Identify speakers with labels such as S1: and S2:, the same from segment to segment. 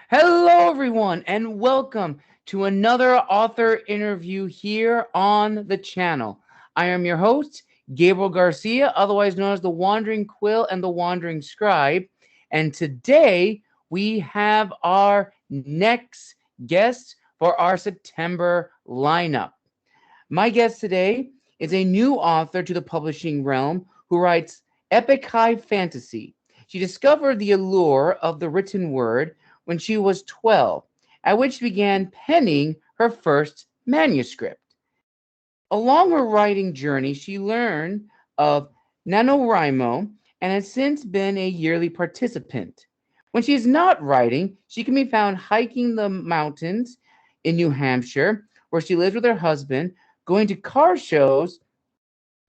S1: Hello, everyone, and welcome to another author interview here on the channel. I am your host, Gabriel Garcia, otherwise known as the Wandering Quill and the Wandering Scribe. And today we have our next guest for our September lineup. My guest today is a new author to the publishing realm who writes epic high fantasy. She discovered the allure of the written word when she was 12, at which she began penning her first manuscript. Along her writing journey, she learned of NaNoWriMo and has since been a yearly participant. When she is not writing, she can be found hiking the mountains in New Hampshire, where she lives with her husband, going to car shows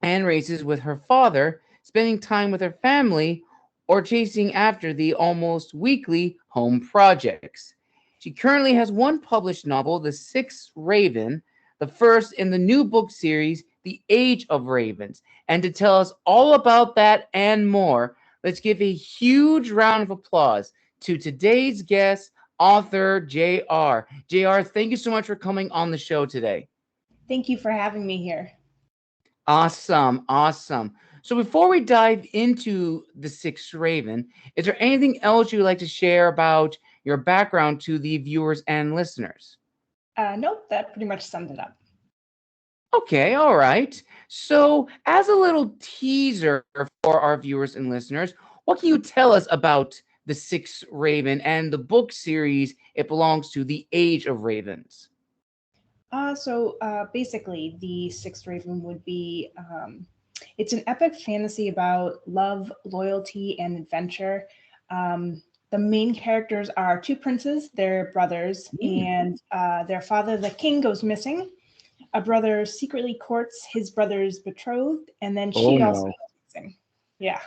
S1: and races with her father, spending time with her family, or chasing after the almost weekly home projects. She currently has one published novel, The Sixth Raven, the first in the new book series, The Age of Ravens. And to tell us all about that and more, let's give a huge round of applause to today's guest, author JR. JR, thank you so much for coming on the show today.
S2: Thank you for having me here.
S1: Awesome, awesome. So before we dive into the Sixth Raven, is there anything else you'd like to share about your background to the viewers and listeners?
S2: Nope, that pretty much summed it up.
S1: Okay, all right. So as a little teaser for our viewers and listeners, what can you tell us about the Sixth Raven and the book series it belongs to, The Age of Ravens?
S2: Basically, the Sixth Raven would be it's an epic fantasy about love, loyalty, and adventure. The main characters are two princes, they're brothers, and their father, the king, goes missing. A brother secretly courts his brother's betrothed, and then
S1: Oh
S2: she also
S1: no.
S2: goes missing. Yeah,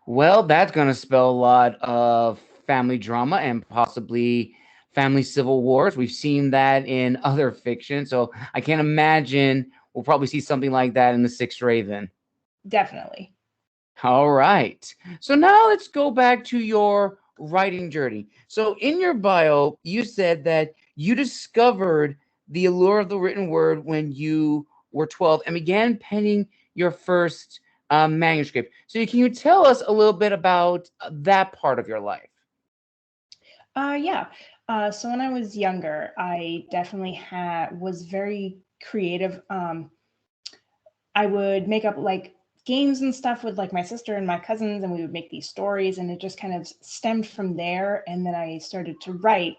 S1: Well, that's going to spell a lot of family drama and possibly family civil wars. We've seen that in other fiction, so I can't imagine we'll probably see something like that in The Sixth Raven.
S2: definitely.
S1: All right. So now let's go back to your writing journey. So in your bio, you said that you discovered the allure of the written word when you were 12 and began penning your first manuscript. So can you tell us a little bit about that part of your life?
S2: Yeah. So when I was younger, I definitely was very creative. I would make up like games and stuff with like my sister and my cousins, and we would make these stories, and it just kind of stemmed from there. And then I started to write.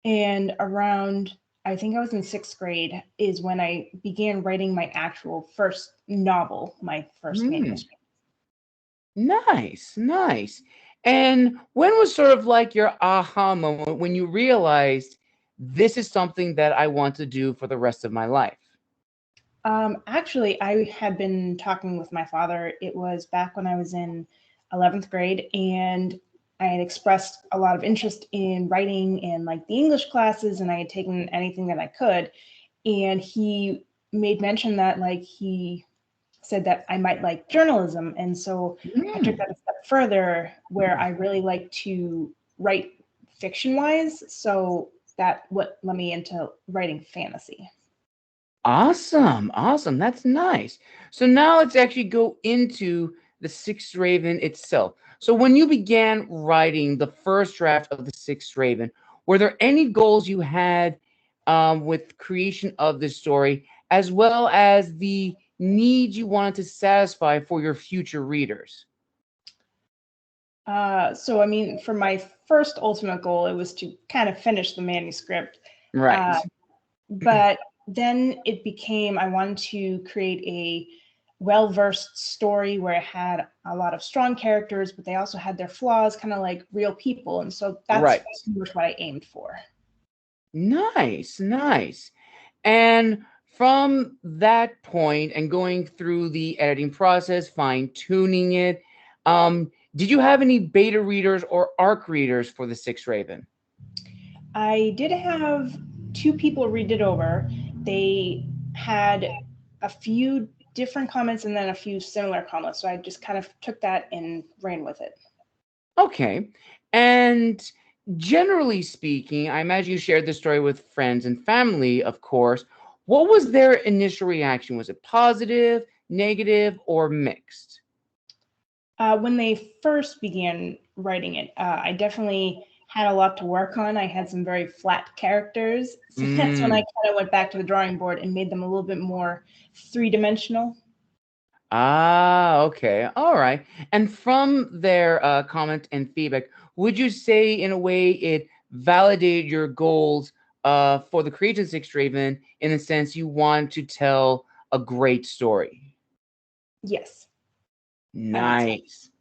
S2: And around, I think I was in sixth grade, is when I began writing my actual first novel, my first
S1: Hmm.
S2: manuscript.
S1: Nice, nice. And when was sort of like your aha moment when you realized this is something that I want to do for the rest of my life?
S2: Actually, I had been talking with my father. It was back when I was in 11th grade, and I had expressed a lot of interest in writing in like the English classes, and I had taken anything that I could. And he made mention that like he said that I might like journalism, and so I took
S1: Hmm.
S2: that a step further, where I really like to write fiction wise. So that what led me into writing fantasy.
S1: Awesome, awesome. That's nice. So now let's actually go into the Sixth Raven itself. So when you began writing the first draft of the Sixth Raven, were there any goals you had with creation of this story, as well as the needs you wanted to satisfy for your future readers?
S2: So I mean, for my first ultimate goal, it was to kind of finish the manuscript. Uh,
S1: Right.
S2: but then it became I wanted to create a well-versed story where it had a lot of strong characters, but they also had their flaws, kind of like real people. And so that's
S1: Right.
S2: pretty much what I aimed for.
S1: Nice, nice. And from that point and going through the editing process, fine tuning it, did you have any beta readers or ARC readers for the Six Raven?
S2: I did have two people read it over. They had a few different comments and then a few similar comments. So I just kind of took that and ran with it.
S1: Okay. And Generally speaking, I imagine you shared this story with friends and family, of course. What was their initial reaction? Was it positive, negative, or mixed?
S2: When they first began writing it, I definitely had a lot to work on. I had some very flat characters. So that's when I
S1: Mm.
S2: kind of went back to the drawing board and made them a little bit more three-dimensional.
S1: Ah, okay. All right. And from their comment and feedback, would you say in a way it validated your goals for the Creation Six Raven in the sense you want to tell a great story?
S2: Yes, I would say.
S1: Nice.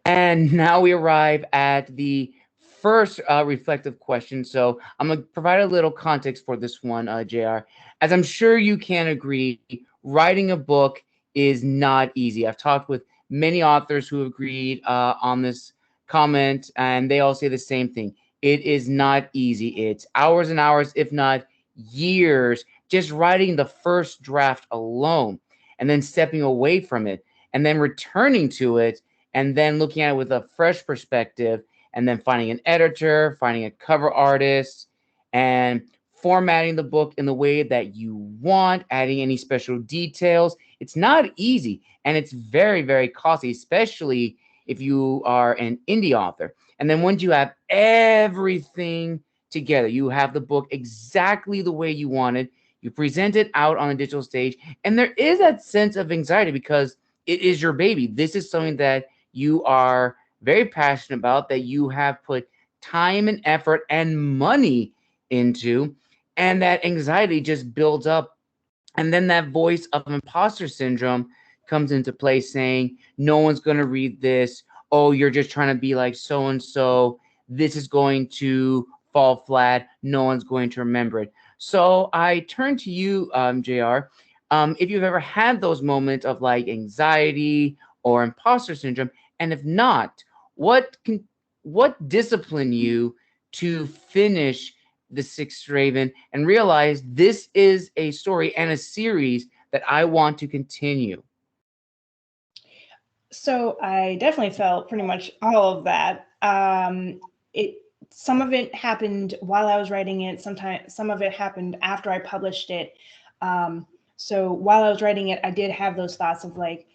S1: And now we arrive at the first reflective question. So I'm going to provide a little context for this one, JR. As I'm sure you can agree, writing a book is not easy. I've talked with many authors who agreed on this comment, and they all say the same thing. It is not easy. It's hours and hours, if not years, just writing the first draft alone and then stepping away from it and then returning to it and then looking at it with a fresh perspective, and then finding an editor, finding a cover artist, and formatting the book in the way that you want, adding any special details. It's not easy, and it's very, very costly, especially if you are an indie author. And then once you have everything together, you have the book exactly the way you wanted, you present it out on a digital stage, and there is that sense of anxiety because it is your baby. This is something that you are very passionate about, that you have put time and effort and money into, and that anxiety just builds up. And then that voice of imposter syndrome comes into play saying, no one's going to read this. Oh, you're just trying to be like so and so. This is going to fall flat. No one's going to remember it. So I turn to you, JR. If you've ever had those moments of like anxiety or imposter syndrome, and if not, what disciplined you to finish the Sixth Raven and realize this is a story and a series that I want to continue?
S2: So I definitely felt pretty much all of that. It Some of it happened while I was writing it. Sometimes some of it happened after I published it. So while I was writing it, I did have those thoughts of like,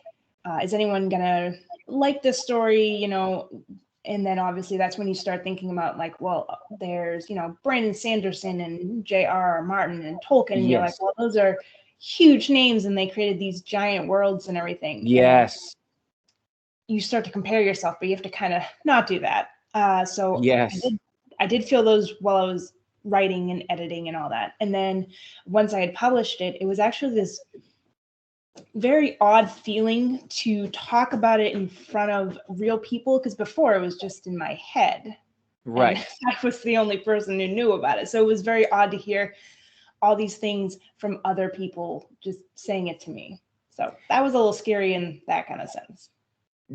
S2: is anyone gonna like this story? And then obviously that's when you start thinking about like, well, there's Brandon Sanderson and J.R.R. Martin and Tolkien, and you're like,
S1: Yes.
S2: well, those are huge names, and they created these giant worlds and everything. And
S1: Yes.
S2: you start to compare yourself, but you have to kind of not do that. So
S1: Yes.
S2: I did feel those while I was writing and editing and all that. And then once I had published it, it was actually this very odd feeling to talk about it in front of real people, because before it was just in my head and
S1: Right.
S2: I was the only person who knew about it. So it was very odd to hear all these things from other people just saying it to me. So that was a little scary in that kind of sense.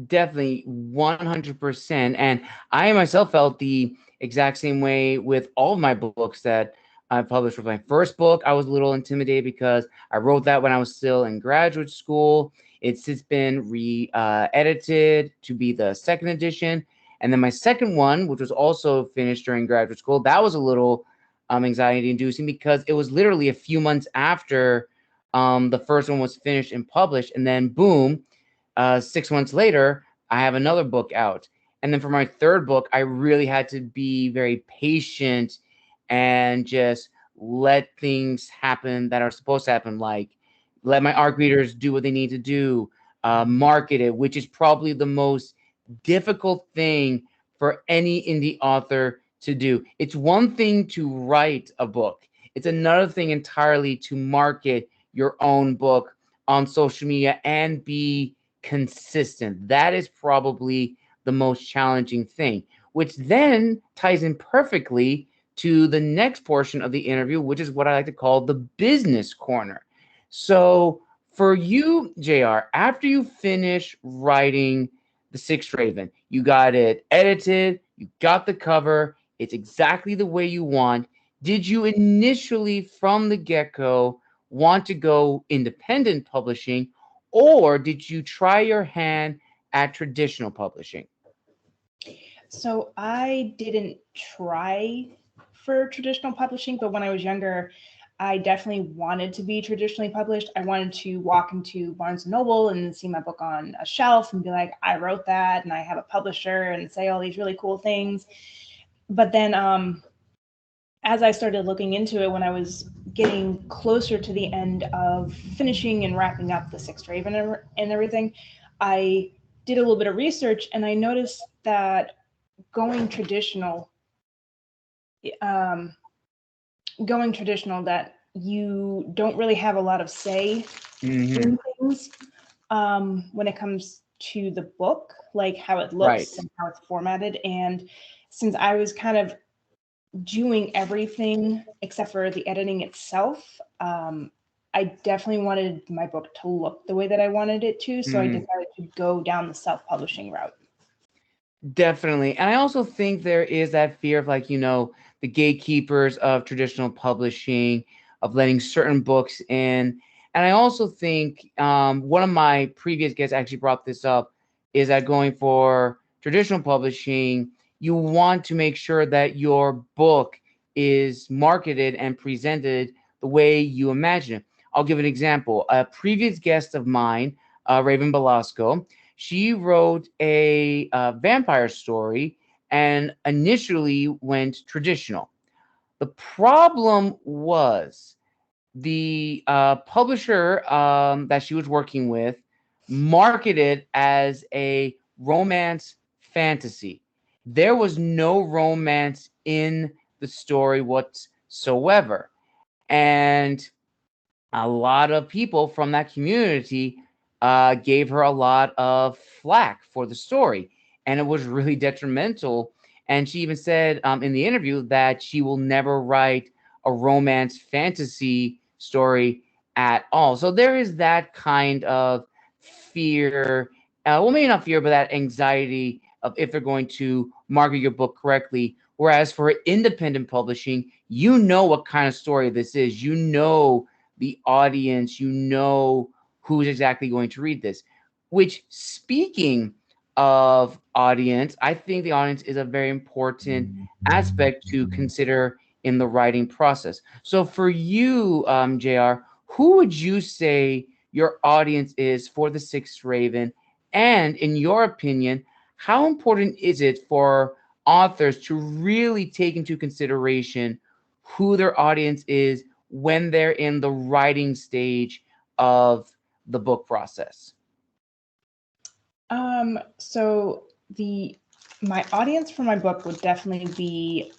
S1: Definitely 100%. And I myself felt the exact same way with all of my books that I published. With my first book, I was a little intimidated because I wrote that when I was still in graduate school. It's since been edited to be the second edition. And then my second one, which was also finished during graduate school, that was a little anxiety inducing because it was literally a few months after the first one was finished and published. And then boom, 6 months later, I have another book out. And then for my third book, I really had to be very patient and just let things happen that are supposed to happen, like let my ARC readers do what they need to do, market it, which is probably the most difficult thing for any indie author to do. It's one thing to write a book, it's another thing entirely to market your own book on social media and be consistent. That is probably the most challenging thing, which then ties in perfectly to the next portion of the interview, which is what I like to call the business corner. So, for you, JR, after you finish writing The Sixth Raven, you got it edited, you got the cover, it's exactly the way you want. Did you initially, from the get go, want to go independent publishing, or did you try your hand at traditional publishing?
S2: So I didn't try for traditional publishing, but when I was younger, I definitely wanted to be traditionally published. I wanted to walk into Barnes and Noble and see my book on a shelf and be like, I wrote that and I have a publisher, and say all these really cool things. But then as I started looking into it, when I was getting closer to the end of finishing and wrapping up the Sixth Raven and everything, I did a little bit of research and I noticed that going traditional, that you don't really have a lot of say in things when it comes to the book, like how it looks and how it's formatted. And since I was kind of doing everything except for the editing itself, I definitely wanted my book to look the way that I wanted it to. So I decided to go down the self-publishing route.
S1: Definitely. And I also think there is that fear of, like, the gatekeepers of traditional publishing, of letting certain books in. And I also think one of my previous guests actually brought this up, is that going for traditional publishing, you want to make sure that your book is marketed and presented the way you imagine it. I'll give an example. A previous guest of mine, Raven Velasco, she wrote a vampire story and initially went traditional. The problem was the publisher that she was working with marketed as a romance fantasy. There was no romance in the story whatsoever. And a lot of people from that community gave her a lot of flack for the story, and it was really detrimental. And she even said in the interview that she will never write a romance fantasy story at all. So there is that kind of fear, well, maybe not fear, but that anxiety of if they're going to market your book correctly. Whereas for independent publishing, you know what kind of story this is. You know the audience, you know who's exactly going to read this. Which, speaking of audience, I think the audience is a very important aspect to consider in the writing process. So for you, JR, who would you say your audience is for the Sixth Raven? And in your opinion, how important is it for authors to really take into consideration who their audience is when they're in the writing stage of the book process?
S2: So my audience for my book would definitely be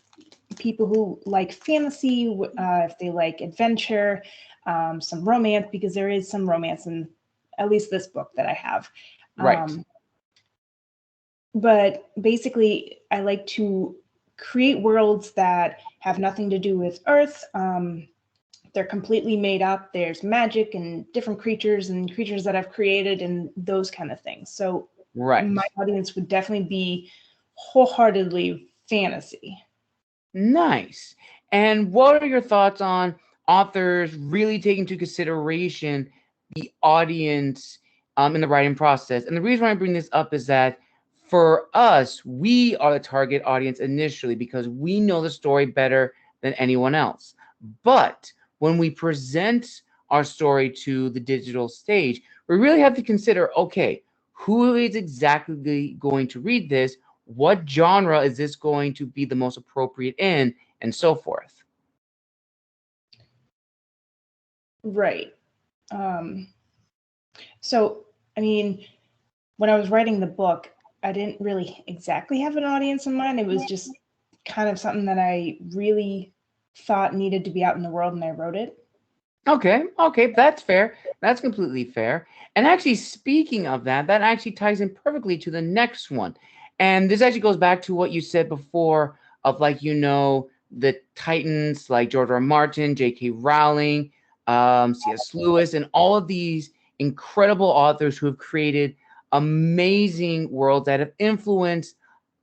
S2: people who like fantasy, if they like adventure, some romance, because there is some romance in at least this book that I have.
S1: Right.
S2: But basically, I like to create worlds that have nothing to do with Earth. They're completely made up. There's magic and different creatures and creatures that I've created and those kind of things. So my audience would definitely be wholeheartedly fantasy.
S1: Nice. And what are your thoughts on authors really taking into consideration the audience in the writing process? And the reason why I bring this up is that for us, we are the target audience initially because we know the story better than anyone else. But when we present our story to the digital stage, we really have to consider, okay, who is exactly going to read this? What genre is this going to be the most appropriate in, and so forth?
S2: Right. So, I mean, when I was writing the book, I didn't really exactly have an audience in mind. It was just kind of something that I really thought needed to be out in the world, and I wrote it.
S1: Okay, that's fair. That's completely fair. And actually, speaking of that, that actually ties in perfectly to the next one. And this actually goes back to what you said before of, like, the titans like George R. Martin, J.K. Rowling, C.S. Lewis, and all of these incredible authors who have created amazing worlds that have influenced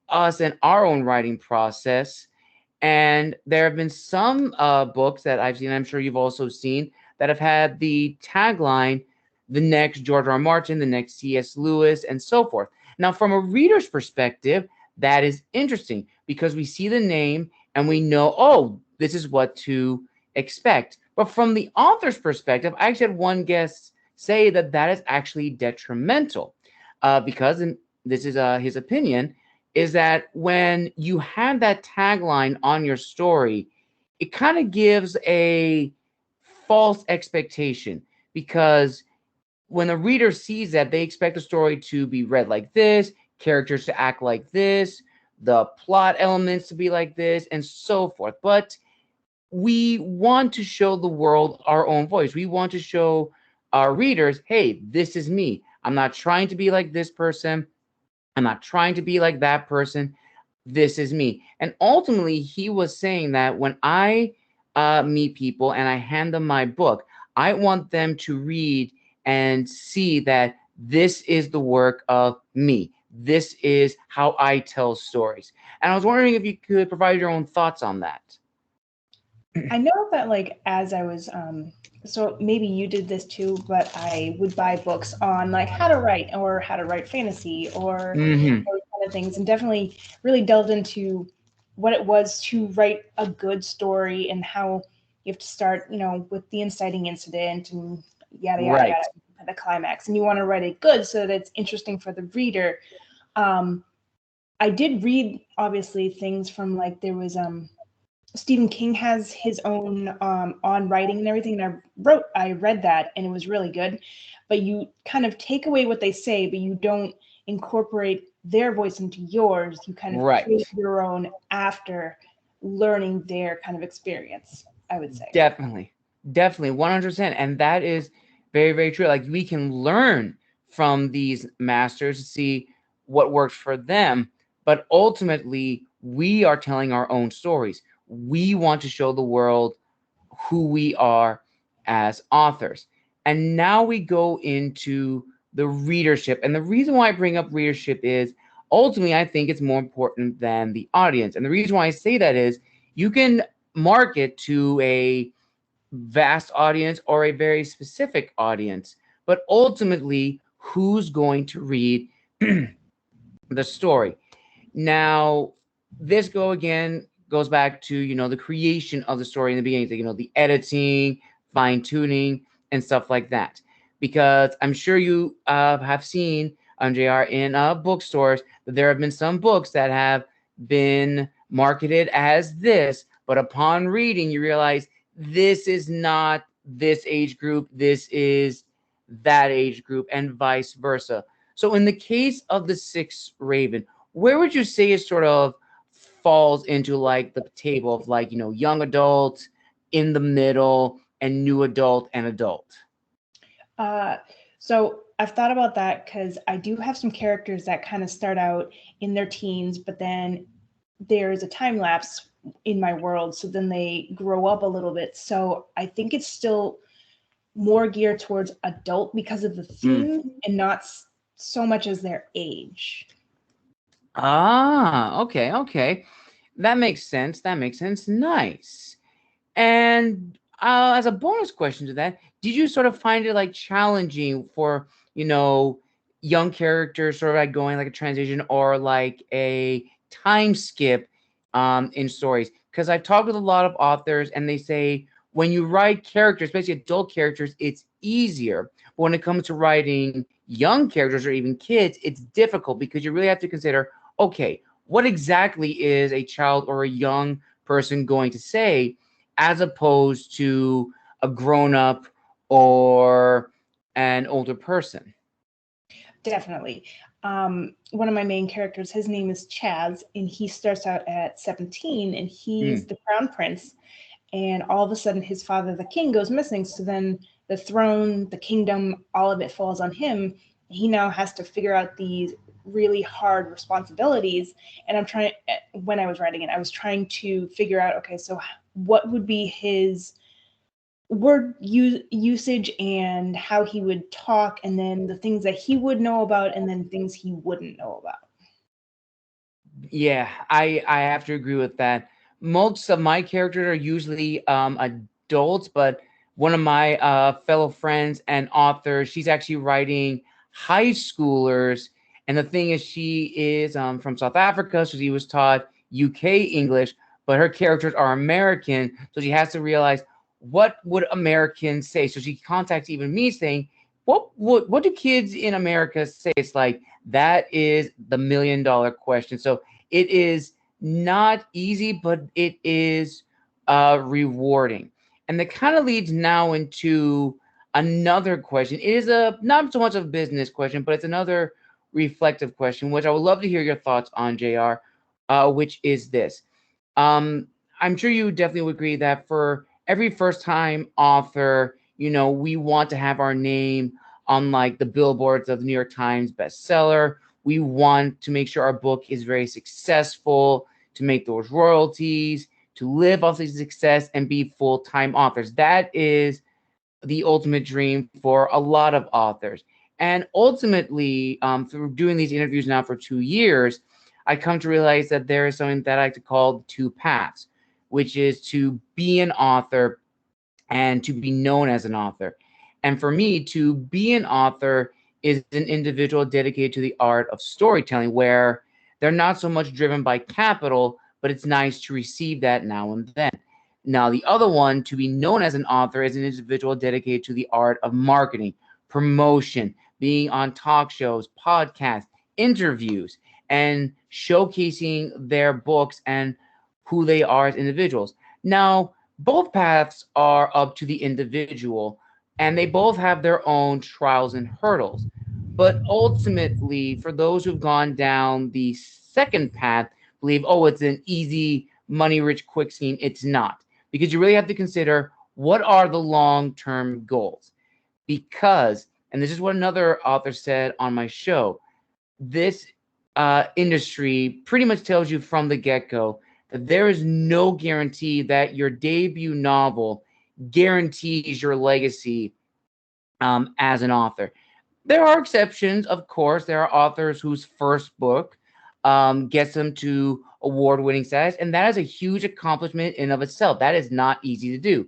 S1: us and our own writing process. And there have been some books that I've seen, I'm sure you've also seen, that have had the tagline, the next George R. R. Martin, the next C.S. Lewis, and so forth. Now, from a reader's perspective, that is interesting because we see the name and we know, oh, this is what to expect. But from the author's perspective, I actually had one guest say that that is actually detrimental because, and this is his opinion, is that when you have that tagline on your story, it kind of gives a false expectation because when the reader sees that, they expect the story to be read like this, characters to act like this, the plot elements to be like this, and so forth. But we want to show the world our own voice. We want to show our readers, hey, this is me. I'm not trying to be like this person. I'm not trying to be like that person. This is me. And ultimately, he was saying that when I meet people and I hand them my book, I want them to read and see that this is the work of me. This is how I tell stories. And I was wondering if you could provide your own thoughts on that.
S2: I know that like as I was so maybe you did this too, but I would buy books on like how to write or how to write fantasy or
S1: Mm-hmm.
S2: those kind of things, and definitely really delved into what it was to write a good story and how you have to start, you know, with the inciting incident and yada yada
S1: Right.
S2: yada, the climax, and you want to write it good so that it's interesting for the reader. Um, I did read obviously things from like there was Stephen King has his own on writing and everything. And I read that and it was really good. But you kind of take away what they say, but you don't incorporate their voice into yours. You kind of
S1: Right.
S2: create your own after learning their kind of experience, I would say.
S1: Definitely. Definitely. 100%. And that is very, very true. Like we can learn from these masters to see what works for them. But ultimately, we are telling our own stories. We want to show the world who we are as authors. And now we go into the readership. And the reason why I bring up readership is ultimately, I think it's more important than the audience. And the reason why I say that is you can market to a vast audience or a very specific audience, but ultimately, who's going to read the story? Now, this goes back to the creation of the story in the beginning, the editing, fine tuning, and stuff like that. Because I'm sure you have seen JR in bookstores that there have been some books that have been marketed as this, but upon reading, you realize this is not this age group, this is that age group, and vice versa. So, in the case of the Sixth Raven, where would you say it sort of falls into like the table of like, young adult, in the middle, and new adult and adult?
S2: Uh, so I've thought about that because I do have some characters that kind of start out in their teens, but then there's a time lapse in my world. So then they grow up a little bit. So I think it's still more geared towards adult because of the
S1: Mm.
S2: theme and not so much as their age.
S1: Ah, okay, okay. That makes sense. That makes sense. Nice. And as a bonus question to that, did you sort of find it like challenging for, young characters sort of like going like a transition or like a time skip in stories? Because I've talked with a lot of authors and they say when you write characters, especially adult characters, it's easier. But when it comes to writing young characters or even kids, it's difficult because you really have to consider, okay, what exactly is a child or a young person going to say as opposed to a grown up or an older person?
S2: Definitely. One of my main characters, his name is Chaz, and he starts out at 17 and he's
S1: Mm.
S2: the crown prince. And all of a sudden, his father, the king, goes missing. So then the throne, the kingdom, all of it falls on him. He now has to figure out these really hard responsibilities. And when I was writing it, I was trying to figure out, okay, so what would be his word usage and how he would talk, and then the things that he would know about, and then things he wouldn't know about.
S1: Yeah, I have to agree with that. Most of my characters are usually adults, but one of my fellow friends and authors, she's actually writing high schoolers, And the thing is, she is from South Africa, so she was taught UK English, but her characters are American, so she has to realize what would Americans say. So she contacts even me saying, what do kids in America say? It's like that is the $1,000,000 question. So it is not easy, but it is rewarding. And that kind of leads now into another question. It is a not so much of a business question, but it's another reflective question, which I would love to hear your thoughts on, JR, which is this. Um, I'm sure you definitely would agree that for every first time author, we want to have our name on like the billboards of the New York Times bestseller. We want to make sure our book is very successful, to make those royalties, to live off this success and be full-time authors. That is the ultimate dream for a lot of authors. And ultimately, through doing these interviews now for 2 years, I come to realize that there is something that I like to call the two paths, which is to be an author and to be known as an author. And for me, to be an author is an individual dedicated to the art of storytelling, where they're not so much driven by capital, but it's nice to receive that now and then. Now, the other one, to be known as an author, is an individual dedicated to the art of marketing, promotion, being on talk shows, podcasts, interviews, and showcasing their books and who they are as individuals. Now, both paths are up to the individual, and they both have their own trials and hurdles. But ultimately, for those who've gone down the second path, believe, oh, it's an easy, money rich, quick scheme. It's not, because you really have to consider what are the long term goals. Because, and this is what another author said on my show, this industry pretty much tells you from the get go that there is no guarantee that your debut novel guarantees your legacy as an author. There are exceptions, of course. There are authors whose first book gets them to award-winning status, and that is a huge accomplishment in of itself. That is not easy to do.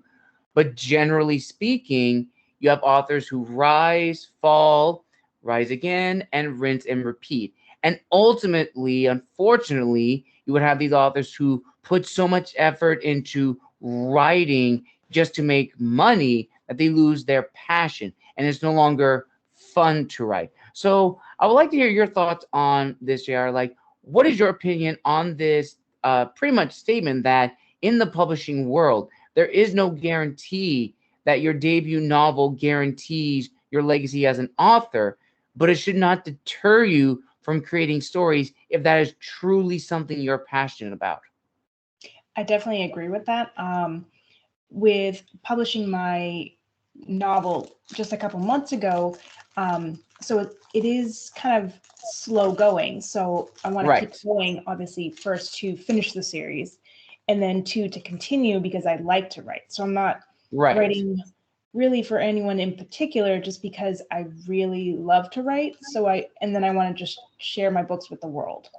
S1: But generally speaking, you have authors who rise, fall, rise again, and rinse and repeat. And ultimately, unfortunately, you would have these authors who put so much effort into writing just to make money that they lose their passion, and it's no longer fun to write. So I would like to hear your thoughts on this, JR. Like, what is your opinion on this pretty much statement that in the publishing world, there is no guarantee that your debut novel guarantees your legacy as an author, but it should not deter you from creating stories if that is truly something you're passionate about?
S2: I definitely agree with that. With publishing my novel just a couple months ago, so it is kind of slow going. So I want to keep
S1: Right.
S2: going, obviously, first to finish the series, and then two, to continue because I like to write. So I'm not
S1: Right.
S2: writing really for anyone in particular, just because I really love to write. And then I want to just share my books with the world.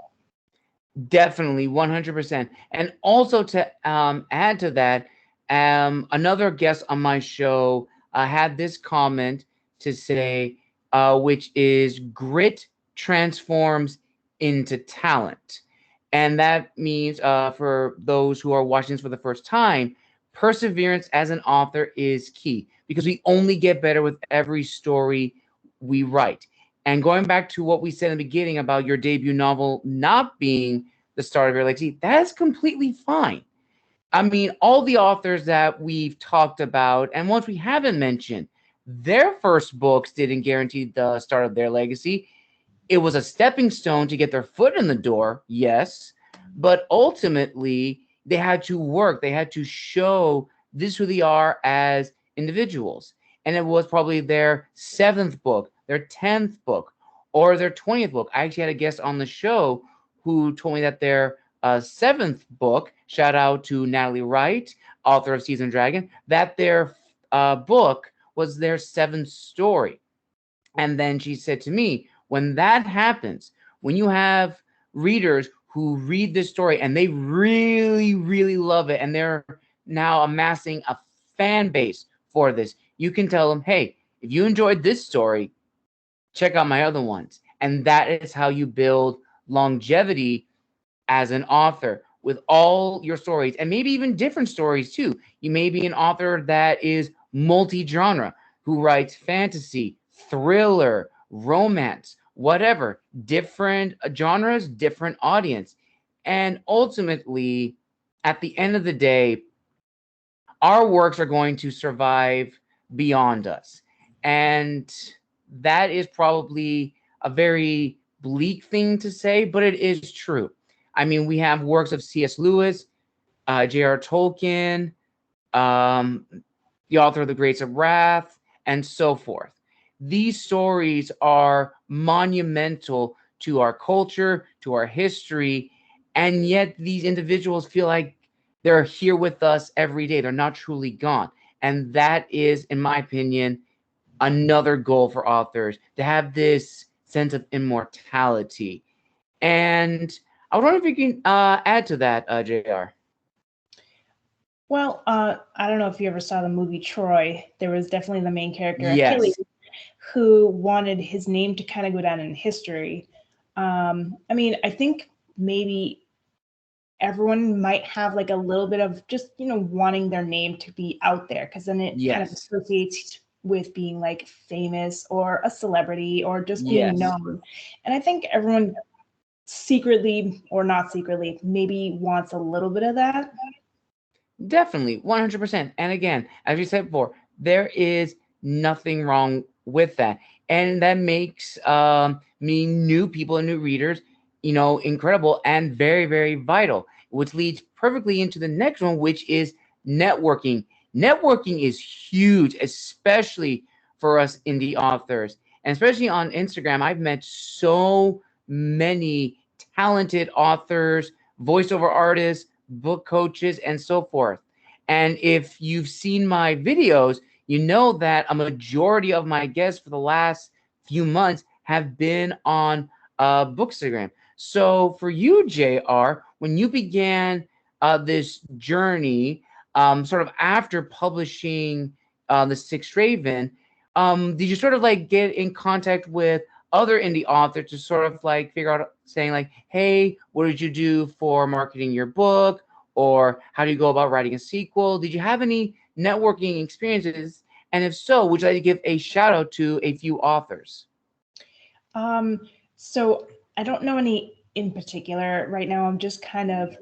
S1: Definitely, 100%. And also to add to that, another guest on my show had this comment to say, which is grit transforms into talent. And that means for those who are watching this for the first time, perseverance as an author is key, because we only get better with every story we write. And going back to what we said in the beginning about your debut novel not being the start of your legacy, that is completely fine. I mean, all the authors that we've talked about, and ones we haven't mentioned, their first books didn't guarantee the start of their legacy. It was a stepping stone to get their foot in the door, yes, but ultimately they had to work. They had to show this who they are as individuals. And it was probably their seventh book, their 10th book, or their 20th book. I actually had a guest on the show who told me that their seventh book, shout out to Natalie Wright, author of Season Dragon, that their book was their seventh story. And then she said to me, when that happens, when you have readers who read this story and they really, really love it, and they're now amassing a fan base for this, you can tell them, hey, if you enjoyed this story, check out my other ones. And that is how you build longevity as an author with all your stories, and maybe even different stories too. You may be an author that is multi-genre, who writes fantasy, thriller, romance, whatever, different genres, different audience. And ultimately, at the end of the day, our works are going to survive beyond us. And that is probably a very bleak thing to say, but it is true. I mean, we have works of C.S. Lewis, J.R. Tolkien, um, the author of The Grapes of Wrath, and so forth. These stories are monumental to our culture, to our history, and yet these individuals feel like they're here with us every day. They're not truly gone. And that is, in my opinion, another goal for authors, to have this sense of immortality. And I was wondering if you can add to that, JR.
S2: Well, I don't know if you ever saw the movie Troy. There was definitely the main character,
S1: Yes.
S2: Achilles, who wanted his name to kind of go down in history. I mean, I think maybe everyone might have like a little bit of just, wanting their name to be out there, because then it kind of
S1: Yes.
S2: associates with being like famous or a celebrity or just being
S1: Yes.
S2: known. And I think everyone secretly or not secretly maybe wants a little bit of that.
S1: Definitely, 100%. And again, as you said before, there is nothing wrong with that. And that makes me new people and new readers, incredible and very, very vital, which leads perfectly into the next one, which is networking. Networking is huge, especially for us indie authors. And especially on Instagram, I've met so many talented authors, voiceover artists, book coaches, and so forth. And if you've seen my videos, you know that a majority of my guests for the last few months have been on Bookstagram. So for you, JR, when you began this journey, sort of after publishing The Sixth Raven, did you sort of like get in contact with other indie authors to sort of like figure out, saying like, hey, what did you do for marketing your book? Or how do you go about writing a sequel? Did you have any networking experiences? And if so, would you like to give a shout out to a few authors?
S2: So I don't know any in particular right now. I'm just kind of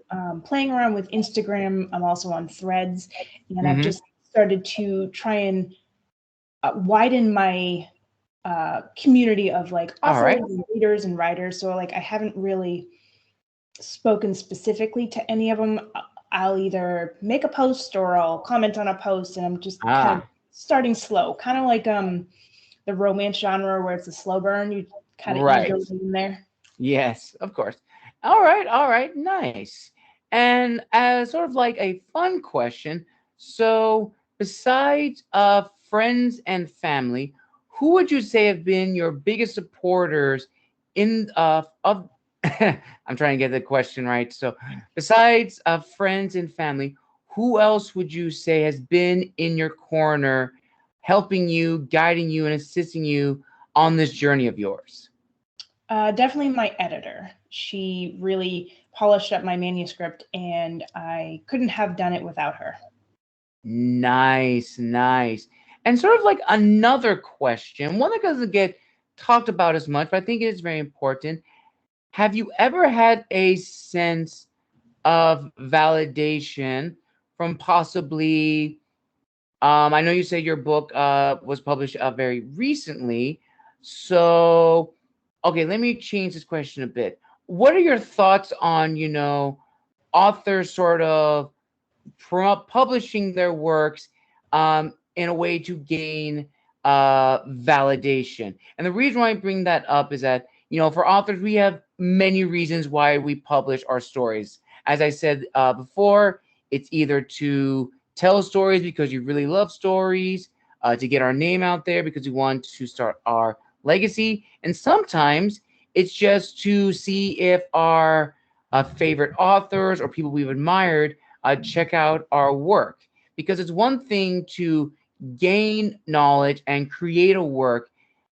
S2: playing around with Instagram. I'm also on Threads, and I've just started to try and widen my community of like authors and readers and writers. So like I haven't really spoken specifically to any of them. I'll either make a post or I'll comment on a post, and I'm just kind of starting slow, kind of like the romance genre where it's a slow burn. You kind of ease your way in there.
S1: Yes, of course. All right, nice. And as sort of like a fun question, so besides friends and family, who would you say have been your biggest supporters in of I'm trying to get the question right. So besides friends and family, who else would you say has been in your corner, helping you, guiding you, and assisting you on this journey of yours?
S2: Definitely my editor. She really polished up my manuscript, and I couldn't have done it without her.
S1: Nice, nice. And sort of like another question, one that doesn't get talked about as much, but I think it is very important. Have you ever had a sense of validation from possibly, I know you said your book was published very recently. So, okay, let me change this question a bit. What are your thoughts on, authors sort of publishing their works in a way to gain validation? And the reason why I bring that up is that, for authors, we have many reasons why we publish our stories. As I said before, it's either to tell stories because you really love stories, to get our name out there because we want to start our legacy. And sometimes it's just to see if our favorite authors or people we've admired check out our work. Because it's one thing to gain knowledge and create a work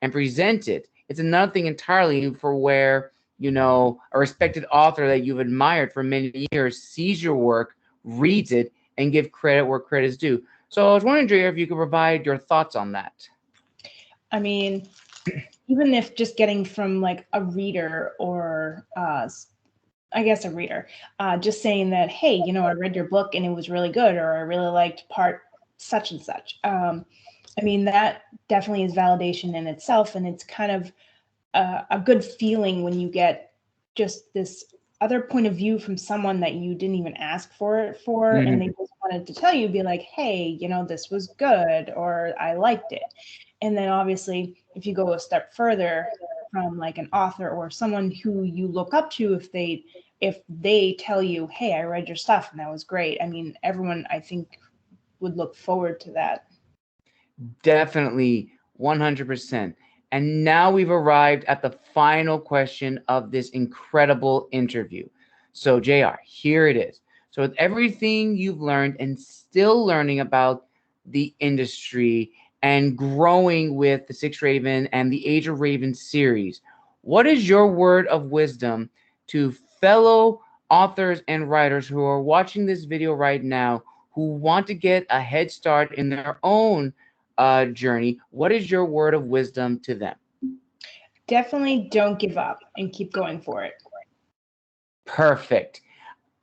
S1: and present it. It's another thing entirely for where, you know, a respected author that you've admired for many years sees your work, reads it, and give credit where credit is due. So I was wondering, Drea, if you could provide your thoughts on that.
S2: I mean, even if just getting from like a reader or I guess a reader, just saying that, hey, you know, I read your book and it was really good, or I really liked part such and such. I mean, that definitely is validation in itself, and it's kind of a good feeling when you get just this other point of view from someone that you didn't even ask for it for, and they just wanted to tell you, be like, hey, you know, this was good, or I liked it. And then obviously, if you go a step further from like an author or someone who you look up to, if they tell you, hey, I read your stuff and that was great, I mean, everyone, I think, would look forward to that.
S1: Definitely, 100%. And now we've arrived at the final question of this incredible interview. So, JR, here it is. So, with everything you've learned and still learning about the industry and growing with the Six Raven and the Age of Raven series, what is your word of wisdom to fellow authors and writers who are watching this video right now, who want to get a head start in their own journey? What is your word of wisdom to them?
S2: Definitely don't give up and keep going for it.
S1: Perfect.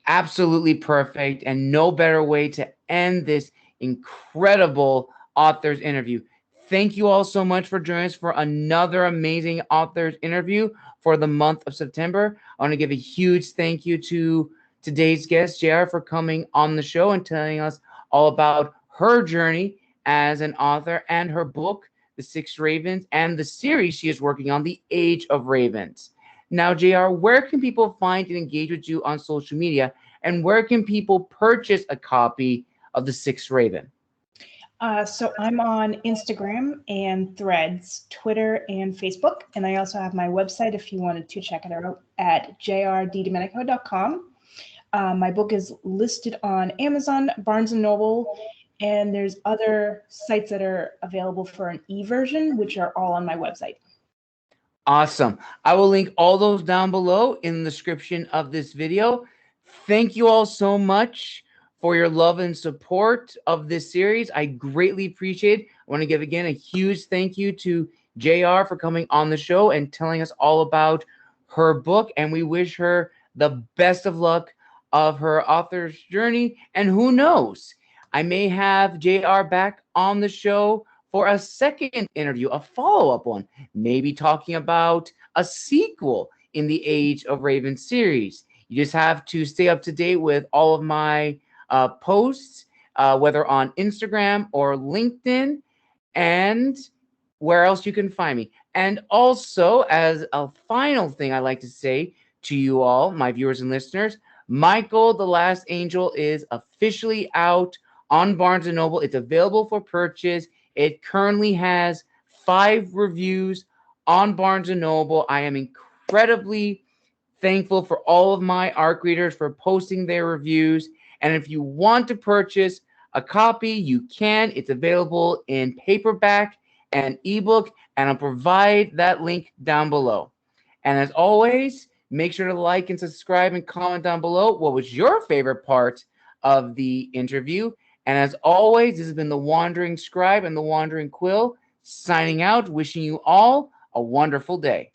S1: Absolutely perfect. And no better way to end this incredible author's interview. Thank you all so much for joining us for another amazing author's interview for the month of September. I want to give a huge thank you to today's guest, JR, for coming on the show and telling us all about her journey as an author and her book, The Six Ravens, and the series she is working on, The Age of Ravens. Now, JR, where can people find and engage with you on social media, and where can people purchase a copy of The Sixth Raven?
S2: So I'm on Instagram and Threads, Twitter, and Facebook. And I also have my website if you wanted to check it out at jrdidomenico.com. My book is listed on Amazon, Barnes & Noble, and there's other sites that are available for an e-version, which are all on my website.
S1: Awesome. I will link all those down below in the description of this video. Thank you all so much for your love and support of this series. I greatly appreciate it. I want to give again a huge thank you to JR for coming on the show and telling us all about her book. And we wish her the best of luck of her author's journey. And who knows, I may have JR back on the show for a second interview, a follow-up one, maybe talking about a sequel in the Age of Raven series. You just have to stay up to date with all of my posts, whether on Instagram or LinkedIn, and where else you can find me. And also, as a final thing I'd like to say to you all, my viewers and listeners, Michael the Last Angel is officially out on Barnes & Noble. It's available for purchase. It currently has 5 reviews on Barnes & Noble. I am incredibly thankful for all of my ARC readers for posting their reviews. And if you want to purchase a copy, you can. It's available in paperback and ebook, and I'll provide that link down below. And as always, make sure to like and subscribe and comment down below what was your favorite part of the interview. And as always, this has been the Wandering Scribe and the Wandering Quill signing out, wishing you all a wonderful day.